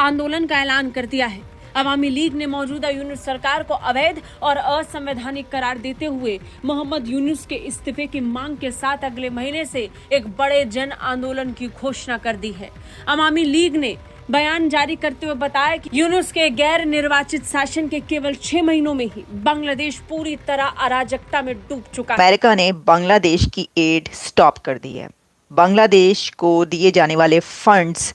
आंदोलन का ऐलान कर दिया है। अवामी लीग ने मौजूदा यूनुस सरकार को अवैध और असंवैधानिक करार देते हुए मोहम्मद यूनुस के इस्तीफे की मांग के साथ अगले महीने से एक बड़े जन आंदोलन की घोषणा कर दी है। अवामी लीग ने बयान जारी करते हुए बताया कि यूनुस के गैर निर्वाचित शासन के केवल 6 महीनों में ही बांग्लादेश पूरी तरह अराजकता में डूब चुका है। अमेरिका ने बांग्लादेश की एड स्टॉप कर दी है। बांग्लादेश को दिए जाने वाले फंड्स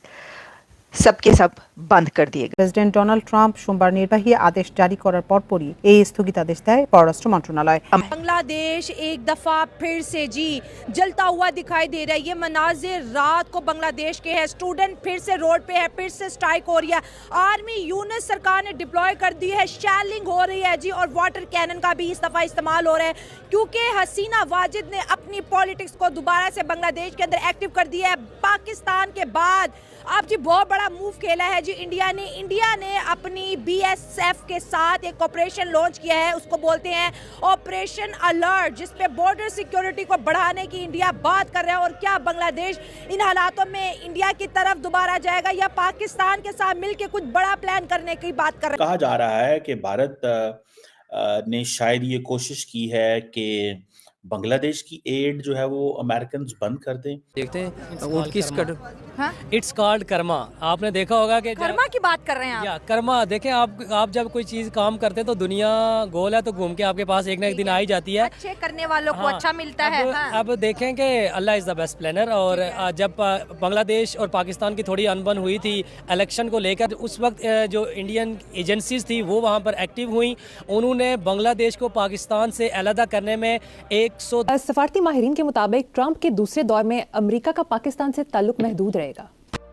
सबके सब बंद कर दिए गए। প্রেসিডেন্ট ডোনাল্ড ট্রাম্প সোমবার নির্বাহী আদেশ জারি করার পরপরই এই স্থগিতাদেশ দেয় পররাষ্ট্র মন্ত্রণালয়। बांग्लादेश एक दफा फिर से जी जलता हुआ दिखाई दे रहा है। ये मनाजिर रात को बांग्लादेश के हैं। स्टूडेंट फिर से रोड पे है, फिर से स्ट्राइक हो रही है। आर्मी यूनिट सरकार ने डिप्लॉय कर दी है, शैलिंग हो रही है जी, और वाटर कैनन का भी इस दफा इस्तेमाल हो रहा है क्योंकि हसीना वाजिद ने अपनी पॉलिटिक्स को दोबारा से बांग्लादेश के अंदर एक्टिव कर दिया है। पाकिस्तान के बाद अब जी बहुत बड़ा मूव खेला है जी इंडिया ने अपनी BSF के साथ एक ऑपरेशन लॉन्च किया है, उसको बोलते हैं ऑपरेशन अलर्ट, जिसपे बॉर्डर सिक्योरिटी को बढ़ाने की इंडिया बात कर रहा है। और क्या बांग्लादेश इन हालातों में इंडिया की तरफ दोबारा जाएगा या पाकिस्तान के साथ मिलकर कुछ बड़ा प्लान करने की बात कर रहा है? कहा जा रहा है कि भारत ने शायद ये कोशिश की है कि बांग्लादेश की एड जो है वो अमेरिकन बंद कर दें। देखते हैं उनकी इट्स कॉल्ड कर्मा। आपने देखा होगा कि कर्मा की बात कर रहे हैं आप? या कर्मा देखें, आप जब कोई चीज काम करते हैं तो दुनिया गोल है, तो घूम के आपके पास एक ना एक दिन आ ही जाती है। अच्छे करने वालों को अच्छा मिलता है। अब देखें कि अल्लाह इज द बेस्ट प्लानर। और जब बांग्लादेश और पाकिस्तान की थोड़ी अनबन हुई थी इलेक्शन को लेकर, उस वक्त जो इंडियन एजेंसीज थी वो वहाँ पर एक्टिव हुई। उन्होंने बांग्लादेश को पाकिस्तान से अलग करने में सफारती माहिरीन के मुताबिक ट्रंप के दूसरे दौर में अमेरिका का पाकिस्तान से ताल्लुक महदूद रहेगा।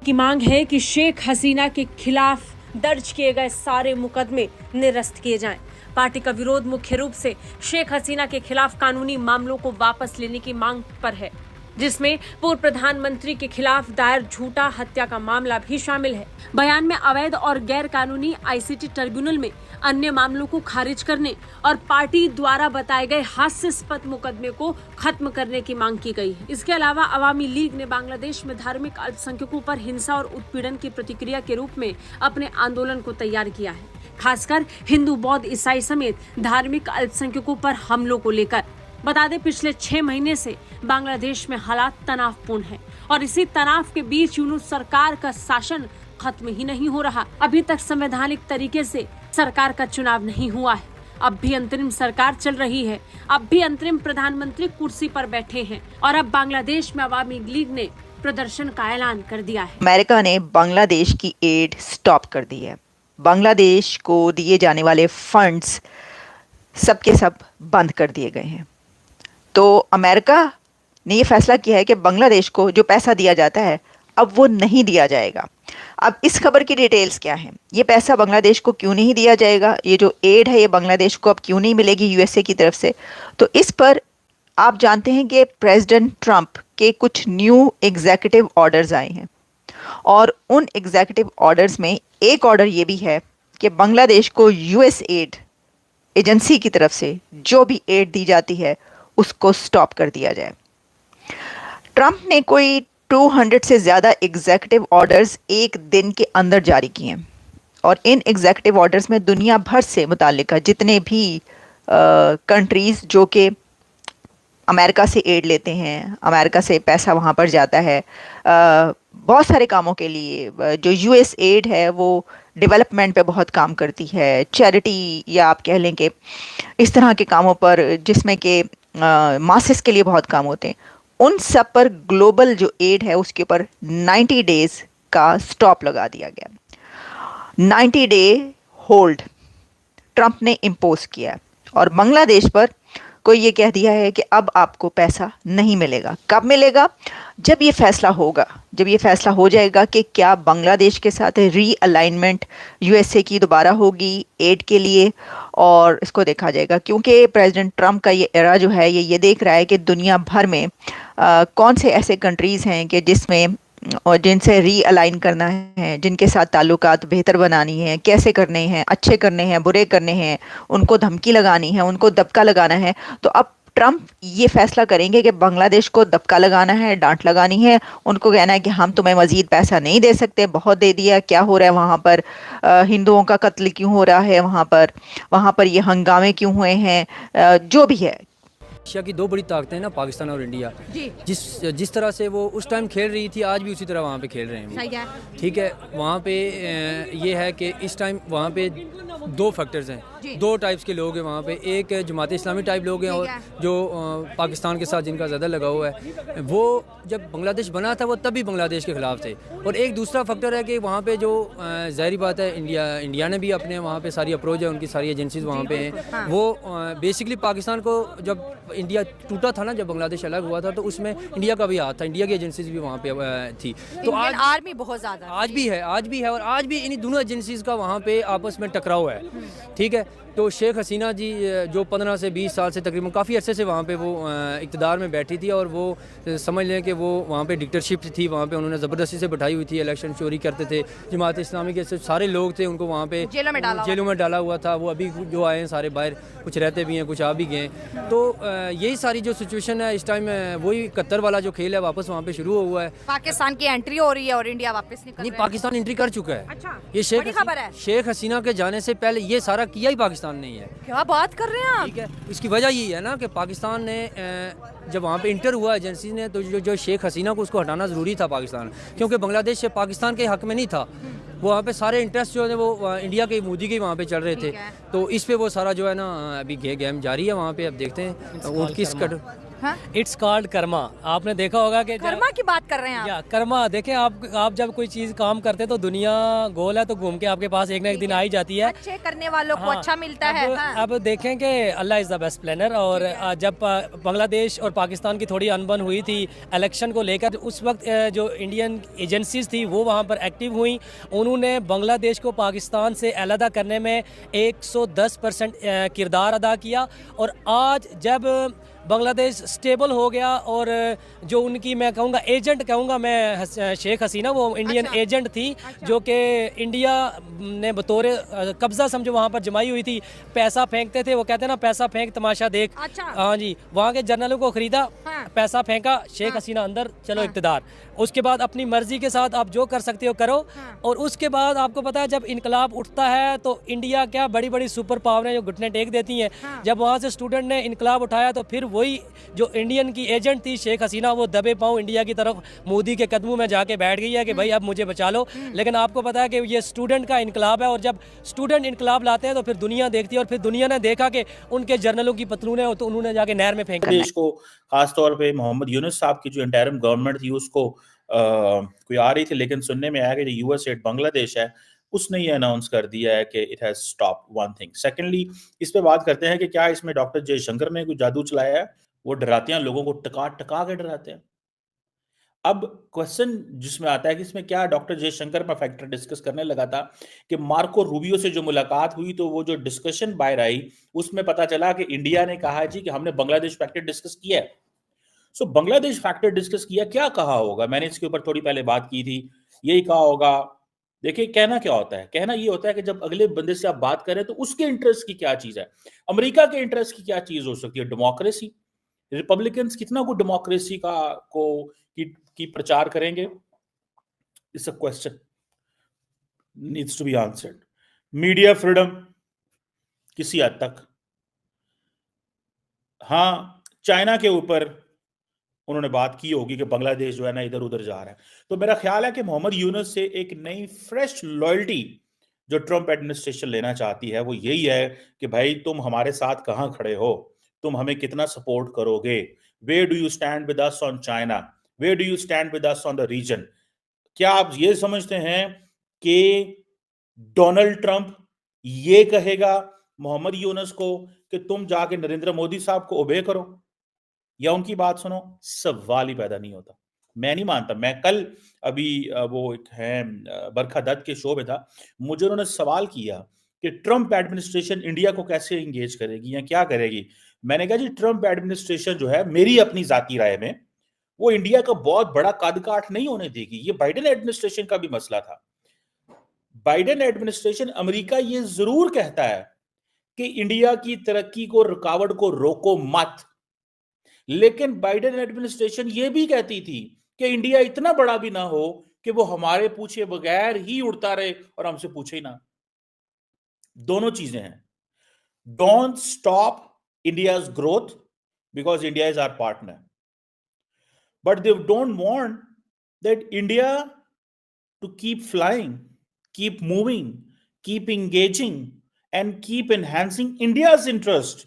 की मांग है कि शेख हसीना के खिलाफ दर्ज किए गए सारे मुकदमे निरस्त किए जाएं। पार्टी का विरोध मुख्य रूप से शेख हसीना के खिलाफ कानूनी मामलों को वापस लेने की मांग पर है, जिसमें पूर्व प्रधानमंत्री के खिलाफ दायर झूठा हत्या का मामला भी शामिल है। बयान में अवैध और गैर कानूनी ICT ट्रिब्यूनल में अन्य मामलों को खारिज करने और पार्टी द्वारा बताए गए हास्यास्पद मुकदमे को खत्म करने की मांग की गई है। इसके अलावा अवामी लीग ने बांग्लादेश में धार्मिक अल्पसंख्यकों पर हिंसा और उत्पीड़न की प्रतिक्रिया के रूप में अपने आंदोलन को तैयार किया है, खासकर हिंदू, बौद्ध, ईसाई समेत धार्मिक अल्पसंख्यकों पर हमलों को लेकर। बता दें, पिछले 6 महीने से बांग्लादेश में हालात तनावपूर्ण हैं और इसी तनाव के बीच यूनुस सरकार का शासन खत्म ही नहीं हो रहा। अभी तक संवैधानिक तरीके से सरकार का चुनाव नहीं हुआ है। अब भी अंतरिम सरकार चल रही है, अब भी अंतरिम प्रधानमंत्री कुर्सी पर बैठे हैं और अब बांग्लादेश में अवामी लीग ने प्रदर्शन का ऐलान कर दिया है। अमेरिका ने बांग्लादेश की एड स्टॉप कर दी है। बांग्लादेश को दिए जाने वाले फंड्स सबके सब बंद कर दिए गए हैं। तो अमेरिका ने ये फैसला किया है कि बांग्लादेश को जो पैसा दिया जाता है अब वो नहीं दिया जाएगा। अब इस खबर की डिटेल्स क्या हैं? ये पैसा बांग्लादेश को क्यों नहीं दिया जाएगा? ये जो एड है ये बांग्लादेश को अब क्यों नहीं मिलेगी USA की तरफ से? तो इस पर आप जानते हैं कि प्रेसिडेंट ट्रंप के कुछ न्यू एग्जीक्यूटिव ऑर्डर्स आए हैं और उन एग्जीक्यूटिव ऑर्डर्स में एक ऑर्डर ये भी है कि बांग्लादेश को US एड एजेंसी की तरफ से जो भी एड दी जाती है उसको स्टॉप कर दिया जाए। ट्रंप ने कोई 200 से ज़्यादा एग्जीक्यूटिव ऑर्डर्स एक दिन के अंदर जारी किए हैं और इन एग्जीक्यूटिव ऑर्डर्स में दुनिया भर से मुताल्लिका जितने भी कंट्रीज़ जो कि अमेरिका से एड लेते हैं, अमेरिका से पैसा वहाँ पर जाता है बहुत सारे कामों के लिए। जो US एड है वो डेवलपमेंट पे बहुत काम करती है, चैरिटी या आप कह लें कि इस तरह के कामों पर जिसमें कि मासेस के लिए बहुत काम होते हैं, उन सब पर ग्लोबल जो एड है उसके ऊपर 90 डेज का स्टॉप लगा दिया गया। 90 डे होल्ड ट्रंप ने इम्पोज किया और बांग्लादेश पर कोई ये कह दिया है कि अब आपको पैसा नहीं मिलेगा। कब मिलेगा? जब ये फैसला होगा, जब ये फैसला हो जाएगा कि क्या बांग्लादेश के साथ रीअलाइनमेंट USA की दोबारा होगी एड के लिए, और इसको देखा जाएगा क्योंकि प्रेसिडेंट ट्रंप का ये एरा जो है ये देख रहा है कि दुनिया भर में कौन से ऐसे कंट्रीज़ हैं कि जिसमें और जिनसे रीअलाइन करना है, जिनके साथ ताल्लुकात बेहतर बनानी है, कैसे करने हैं, अच्छे करने हैं, बुरे करने हैं, उनको धमकी लगानी है, उनको दबका लगाना है। तो अब ट्रम्प ये फैसला करेंगे कि बांग्लादेश को दबका लगाना है, डांट लगानी है, उनको कहना है कि हम तुम्हें मजीद पैसा नहीं दे सकते, बहुत दे दिया, क्या हो रहा है वहाँ पर, हिंदुओं का कत्ल क्यों हो रहा है वहाँ पर ये हंगामे क्यों हुए हैं, जो भी है। एशिया की दो बड़ी ताकतें हैं ना, पाकिस्तान और इंडिया। जी। जिस तरह से वो उस टाइम खेल रही थी, आज भी उसी तरह वहाँ पे खेल रहे हैं वो। सही है। ठीक है, वहाँ पे ये है कि इस टाइम वहाँ पे दो फैक्टर्स हैं, दो टाइप्स के लोग हैं वहाँ पे। एक जमात इस्लामी टाइप लोग हैं और जो पाकिस्तान के साथ जिनका ज़्यादा लगाव है, वो जब बांग्लादेश बना था वो तभी बांग्लादेश के ख़िलाफ़ थे। और एक दूसरा फैक्टर है कि वहाँ पे जो ज़ाहिर बात है, इंडिया ने भी अपने वहाँ पे सारी अप्रोच है, उनकी सारी एजेंसीज वहाँ पे हैं। वो बेसिकली पाकिस्तान को, जब इंडिया टूटा था ना, जब बांग्लादेश अलग हुआ था, तो उसमें इंडिया का भी हाथ था, इंडिया की एजेंसीज भी वहाँ पे थी। तो आज आर्मी बहुत ज़्यादा आज भी है और आज भी इन्हीं दोनों एजेंसीज का वहाँ पे आपस में टकराव है। ठीक है, तो शेख हसीना जी जो 15 से 20 साल से तकरीबन काफ़ी अरसे से वहाँ पे वो इक़्तिदार में बैठी थी, और वो समझ लें कि वो वहाँ पे डिक्टेटरशिप थी, वहाँ पे उन्होंने ज़बरदस्ती से बैठाई हुई थी, इलेक्शन चोरी करते थे, जमात इस्लामी के सारे लोग थे, उनको वहाँ पे जेलों में डाला हुआ था। वो अभी जो आए हैं सारे बाहर, कुछ रहते भी हैं, कुछ आ भी गए। तो यही सारी जो सिचुएशन है इस टाइम, वही 71 वाला जो खेल है वापस वहाँ पे शुरू हुआ है। पाकिस्तान की एंट्री हो रही है और इंडिया वापस नहीं, पाकिस्तान एंट्री कर चुका है। अच्छा, ये शेख हसीना के जाने से पहले ये सारा किया ही पाकिस्तान ने ही है। क्या बात कर रहे हैं आप? ठीक है, इसकी वजह यही है ना कि पाकिस्तान ने जब वहाँ पे इंटर हुआ एजेंसी ने, तो जो शेख हसीना को उसको हटाना ज़रूरी था पाकिस्तान, क्योंकि बांग्लादेश से पाकिस्तान के हक में नहीं था। वो वहाँ पे सारे इंटरेस्ट जो है वो इंडिया के, मोदी के वहाँ पे चल रहे थे। तो इस पे वो सारा जो है ना अभी गेम जारी है वहाँ पे। अब देखते हैं उनकी इट्स कॉल्ड कर्मा। आपने देखा होगा कि कर्मा की बात कर रहे हैं आप? या कर्मा, देखें आप जब कोई चीज काम करते हैं तो दुनिया गोल है, तो घूम के आपके पास एक ना एक दिन आ ही जाती है। अच्छे करने वालों को अच्छा मिलता है। अब देखें कि अल्लाह इज द बेस्ट प्लानर। और जब बांग्लादेश और पाकिस्तान की थोड़ी अनबन हुई थी इलेक्शन को लेकर, उस वक्त जो इंडियन एजेंसीज थी वो वहाँ पर एक्टिव हुई। उन्होंने बांग्लादेश को पाकिस्तान से अलहदा करने में 110% किरदार अदा किया। और आज जब बांग्लादेश स्टेबल हो गया, और जो उनकी मैं कहूँगा एजेंट कहूँगा मैं, शेख हसीना, वो इंडियन एजेंट थी, जो कि इंडिया ने बतौर कब्जा समझो वहाँ पर जमाई हुई थी। पैसा फेंकते थे, वो कहते हैं ना, पैसा फेंक तमाशा देख। हाँ जी, वहाँ के जर्नलों को खरीदा, पैसा फेंका, शेख हसीना अंदर, चलो इक़्तिदार। उसके बाद अपनी मर्जी के साथ आप जो कर सकते हो करो। और उसके बाद आपको पता है, जब इनकलाब उठता है तो इंडिया क्या बड़ी बड़ी सुपर पावर जो घुटने टेक देती हैं। जब वहाँ से स्टूडेंट ने इनकलाब उठाया तो फिर वही जो इंडियन की एजेंट थी शेख हसीना, वो दबे पांव इंडिया की तरफ मोदी के कदमों में जाके बैठ गई है कि भाई अब मुझे बचा लो। लेकिन आपको पता है कि ये स्टूडेंट का इनकलाब है, और जब स्टूडेंट इनकलाब लाते हैं तो फिर दुनिया देखती है, और फिर दुनिया ने देखा कि उनके जर्नलों की पतलूनें तो उन्होंने जाके नहर में फेंक देश को, खासतौर पे मोहम्मद यूनुस साहब की जो इंटरिम गवर्नमेंट थी उसको कोई आ रही थी, लेकिन सुनने में आया कि जो यूएस एड बांग्लादेश है उसने ये अनाउंस कर दिया है कि it has stop one thing. Secondly, इस पे बात करते हैं कि क्या इसमें डॉक्टर जयशंकर ने कोई जादू चलाया है? वो डराते हैं लोगों को, टका टका के डराते हैं। अब क्वेश्चन जिसमें आता है कि इसमें क्या डॉक्टर जयशंकर में फैक्टर डिस्कस करने लगा था कि मार्को रूबियो से जो मुलाकात हुई, तो वो जो डिस्कशन बाहर आई उसमें पता चला कि इंडिया ने कहा जी कि हमने बांग्लादेश फैक्टर डिस्कस किया है। सो बांग्लादेश फैक्टर डिस्कस किया, क्या कहा होगा? मैंने इसके ऊपर थोड़ी पहले बात की थी, यही कहा होगा। देखिए, कहना क्या होता है? कहना ये होता है कि जब अगले बंदे से आप बात करें तो उसके इंटरेस्ट की क्या चीज है, अमेरिका के इंटरेस्ट की क्या चीज हो सकती है, डेमोक्रेसी। रिपब्लिकन्स कितना को डेमोक्रेसी की प्रचार करेंगे? It's a question needs to be answered. Media freedom किसी हद तक, हाँ, चाइना के ऊपर उन्होंने बात की होगी कि बांग्लादेश जो है ना इधर उधर जा रहा है। तो मेरा ख्याल है कि मोहम्मद यूनुस से एक नई फ्रेश लॉयल्टी जो ट्रंप एडमिनिस्ट्रेशन लेना चाहती है वो यही है कि भाई तुम हमारे साथ कहां खड़े हो, तुम हमें कितना सपोर्ट करोगे, where do you stand with us on China, where do you stand with us on the region. क्या आप ये समझते हैं कि डोनाल्ड ट्रंप ये कहेगा मोहम्मद यूनुस को कि तुम जाके नरेंद्र मोदी साहब को ओबे करो या उनकी बात सुनो? सवाल ही पैदा नहीं होता। मैं नहीं मानता। मैं कल अभी वो एक है बरखा दत्त के शो में था, मुझे उन्होंने सवाल किया कि ट्रंप एडमिनिस्ट्रेशन इंडिया को कैसे एंगेज करेगी या क्या करेगी। मैंने कहा जी ट्रंप एडमिनिस्ट्रेशन जो है, मेरी अपनी जाती राय में, वो इंडिया का बहुत बड़ा कद काठ नहीं होने देगी। ये बाइडेन एडमिनिस्ट्रेशन का भी मसला था। बाइडेन एडमिनिस्ट्रेशन, अमेरिका ये जरूर कहता है कि इंडिया की तरक्की को, रुकावट को रोको मत, लेकिन बाइडेन एडमिनिस्ट्रेशन ये भी कहती थी कि इंडिया इतना बड़ा भी ना हो कि वो हमारे पूछे बगैर ही उड़ता रहे और हमसे पूछे ही ना। दोनों चीजें हैं। Don't stop India's growth because India is our partner, but they don't want that India to keep flying, keep moving, keep engaging, and keep enhancing India's interest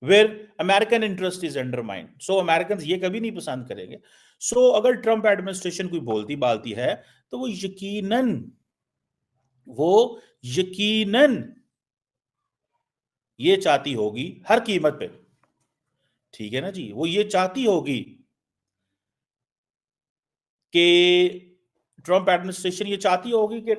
where American interest is undermined. So Americans ये कभी नहीं पसंद करेंगे। So अगर Trump administration कोई बोलती बालती है तो वो यकीनन ये चाहती होगी हर कीमत पे, ठीक है ना जी, वो ये चाहती होगी कि ट्रंप एडमिनिस्ट्रेशन ये चाहती होगी कि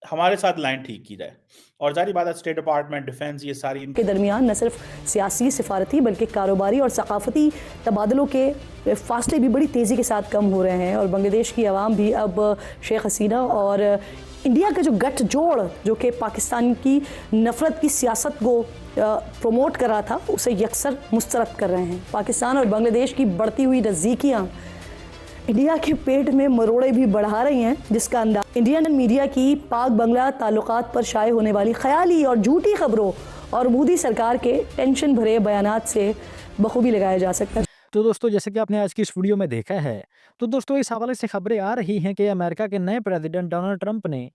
हमारे साथ लाइन ठीक की जाए। और जारी बात है स्टेट डिपार्टमेंट, डिफेंस, ये सारी के दरमियान न सिर्फ सियासी, सिफारती बल्कि कारोबारी और सकाफती तबादलों के फासले भी बड़ी तेज़ी के साथ कम हो रहे हैं और बांग्लादेश की आवाम भी अब शेख हसीना और इंडिया का जो गठजोड़ जो कि पाकिस्तान की नफरत की सियासत को प्रमोट कर रहा था उसे यकसर मुस्तरद कर रहे हैं। पाकिस्तान और बांग्लादेश की बढ़ती हुई नज़दीकियाँ इंडिया के पेट में मरोड़े भी बढ़ा रही हैं, जिसका अंदाज इंडियन मीडिया की पाक बांग्ला ताल्लुकात पर शाये होने वाली ख्याली और झूठी खबरों और मोदी सरकार के टेंशन भरे बयानात से बखूबी लगाया जा सकता है। तो दोस्तों जैसे कि आपने आज की इस वीडियो में देखा है, तो दोस्तों इस हवाले से खबरें आ रही हैं कि अमेरिका के नए प्रेसिडेंट डोनाल्ड ट्रंप ने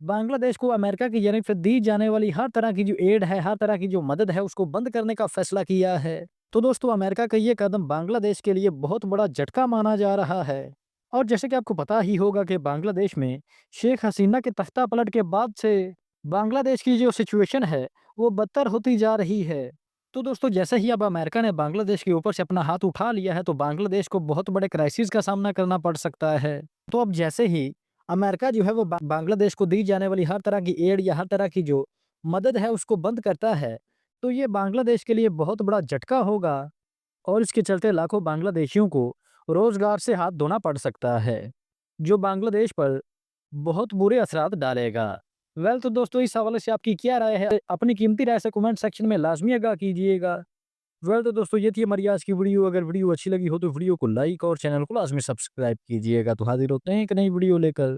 बांग्लादेश को अमेरिका की जानिब से दी जाने वाली हर तरह की जो एड है, हर तरह की जो मदद है, उसको बंद करने का फैसला किया है। तो दोस्तों अमेरिका का ये कदम बांग्लादेश के लिए बहुत बड़ा झटका माना जा रहा है। और जैसे कि आपको पता ही होगा कि बांग्लादेश में शेख हसीना के तख्ता पलट के बाद से बांग्लादेश की जो सिचुएशन है वो बदतर होती जा रही है। तो दोस्तों जैसे ही अब अमेरिका ने बांग्लादेश के ऊपर से अपना हाथ उठा लिया है तो बांग्लादेश को बहुत बड़े क्राइसिस का सामना करना पड़ सकता है। तो अब जैसे ही अमेरिका जो है वो बांग्लादेश को दी जाने वाली हर तरह की एड या हर तरह की जो मदद है उसको बंद करता है, तो ये बांग्लादेश के लिए बहुत बड़ा झटका होगा और इसके चलते लाखों बांग्लादेशियों को रोजगार से हाथ धोना पड़ सकता है, जो बांग्लादेश पर बहुत बुरे असरात डालेगा। वेल तो दोस्तों इस हवाले से आपकी क्या राय है, अपनी कीमती राय से कमेंट सेक्शन में लाजमी आगाह कीजिएगा। वेल तो दोस्तों ये थी हमारी आज की वीडियो। अगर वीडियो अच्छी लगी हो तो वीडियो को लाइक और चैनल को लाजमी सब्सक्राइब कीजिएगा। तो हाजिर होते हैं एक नई वीडियो लेकर।